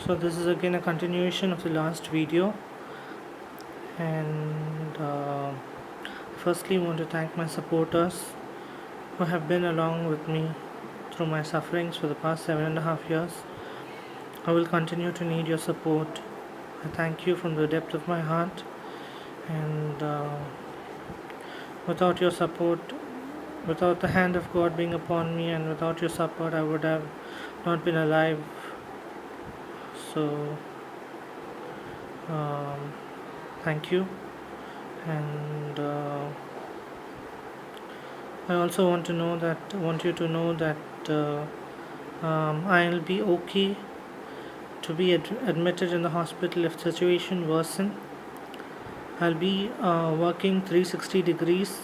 So this is again a continuation of the last video, and firstly I want to thank my supporters who have been along with me through my sufferings for the past 7.5 years. I will continue to need your support. I thank you from the depth of my heart, and without your support, without the hand of God being upon me, and without your support, I would have not been alive. So um, thank you. And I also want you to know that I'll be okay to be admitted in the hospital if situation worsen. I'll be working 360 degrees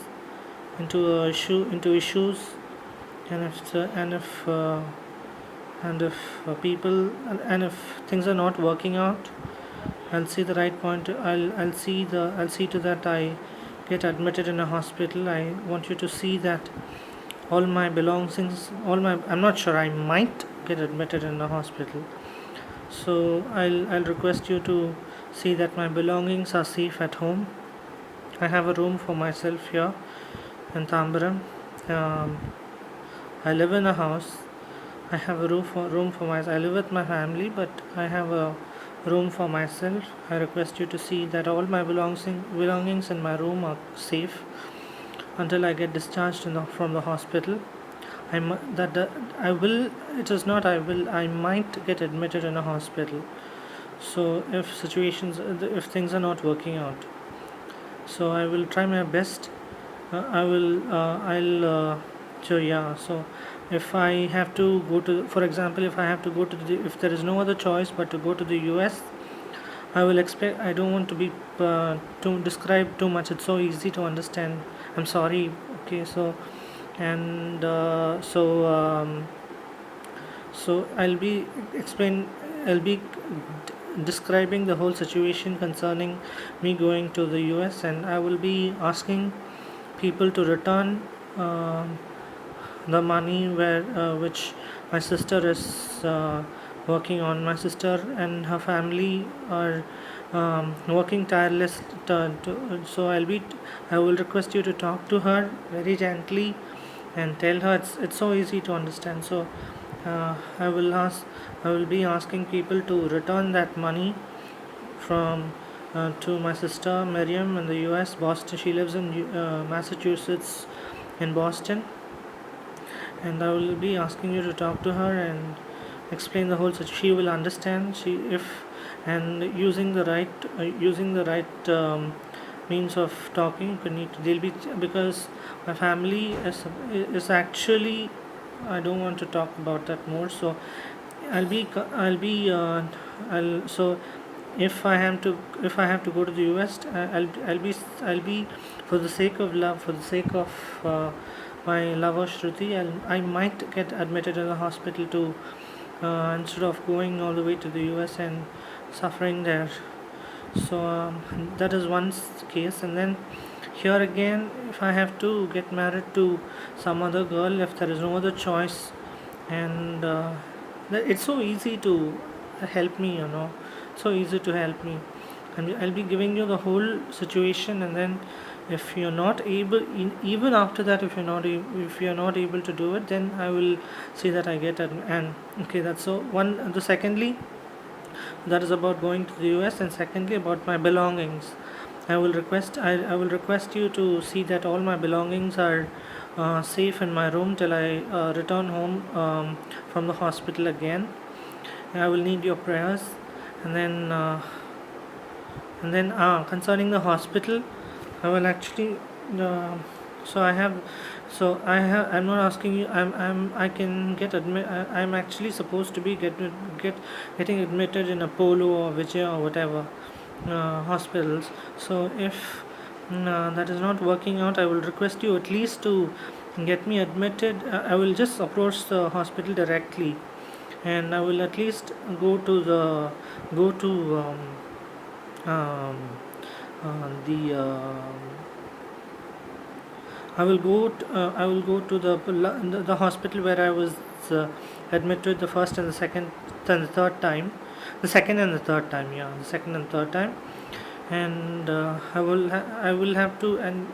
into issues, and if people and if things are not working out, I'll see the right point. I'll see to that I get admitted in a hospital. I want you to see that all my belongings, I'm not sure, I might get admitted in a hospital. So I'll request you to see that my belongings are safe at home. I have a room for myself here in Tambaram. Um, I live in a house. I have a room for myself. I live with my family, but I have a room for myself. I request you to see that all my belongings in my room are safe until I get discharged from the hospital. I will. It is not. I will. I might get admitted in a hospital. So if things are not working out, so I will try my best. I will. I'll. So yeah. So if I have to go to, for example, if I have to go to if there is no other choice but to go to the US, I will expect. I don't want to be to describe too much. It's so easy to understand. I'm sorry. Okay. So and so I'll be describing the whole situation concerning me going to the US, and I will be asking people to return the money which my sister is working on. My sister and her family are working tireless so I will request you to talk to her very gently and tell her it's so easy to understand. So uh, I will ask I will be asking people to return that money from to my sister Miriam in the US, Boston. She lives in Massachusetts, in Boston, and I will be asking you to talk to her and explain the whole situation. She will understand. She if and using the right means of talking. They'll be because my family is actually. I don't want to talk about that more. So I'll be so if I have to go to the US, I'll be for the sake of love, for the sake of my lover Shruti, I might get admitted in the hospital too, instead of going all the way to the US and suffering there. So that is one case, and then here again, if I have to get married to some other girl, if there is no other choice, and it's so easy to help me, so easy to help me, and I'll be giving you the whole situation, and then if you're not able, even after that, if you're not able to do it, then I will see that I get it. And okay, that's so one. The secondly, that is about going to the US, and secondly about my belongings. I will request you to see that all my belongings are safe in my room till I return home from the hospital again. I will need your prayers, and then concerning the hospital, I will actually uh, so I have I'm not asking you. I can get I'm actually supposed to be getting admitted in Apollo or Vijay or whatever hospitals. So if that is not working out, I will request you at least to get me admitted. I will just approach the hospital directly, and I will at least go to um, the I will go to the hospital where I was admitted the first and the second and the third time. the second and the third time. Yeah, the second and third time. And I will have to, and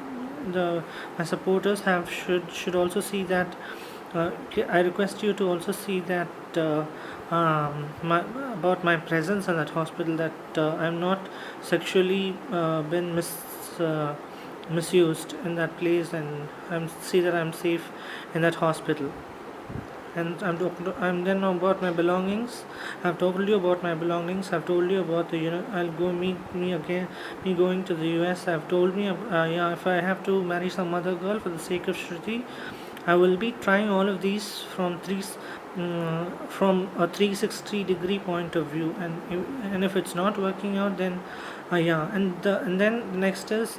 the my supporters have should also see that. I request you to also see that about my presence in that hospital, that I'm not sexually been misused in that place, and see that I'm safe in that hospital. And I'm then about my belongings. I've told you about my belongings. I've told you about the I'll go meet me again. Me going to the US. I've told me yeah, if I have to marry some other girl for the sake of Shruti, I will be trying all of these from a 360-degree point of view, and if it's not working out, then yeah, and then the next is,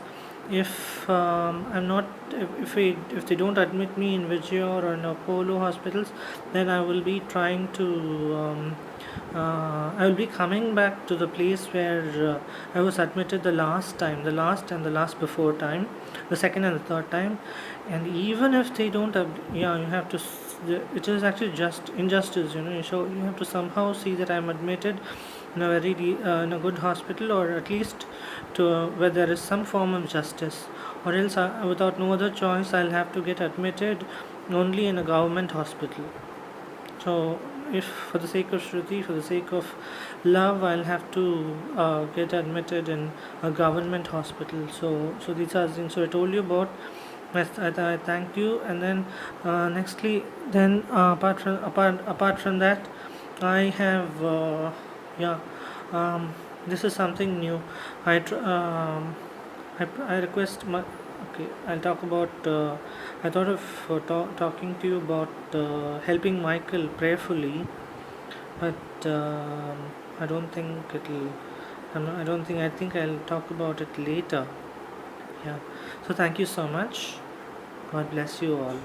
if I'm not if they don't admit me in Vijay or in Apollo hospitals, then I will be trying to I will be coming back to the place where I was admitted the last time, the last and the last before time, the second and the third time. And even if they don't have, yeah, you have to it is actually just injustice, so you have to somehow see that I'm admitted in a in a good hospital, or at least to where there is some form of justice, or else without no other choice, I'll have to get admitted only in a government hospital. So, if for the sake of Shruti, for the sake of love, I'll have to get admitted in a government hospital. So these are things. So I told you about. I thank you, and then nextly, then apart from that, I have yeah. This is something new. I tr- I request my. Okay, I'll talk about. I thought of talking to you about helping Michael prayerfully, but I don't think it'll. I don't think. I think I'll talk about it later. Yeah. So thank you so much. God bless you all.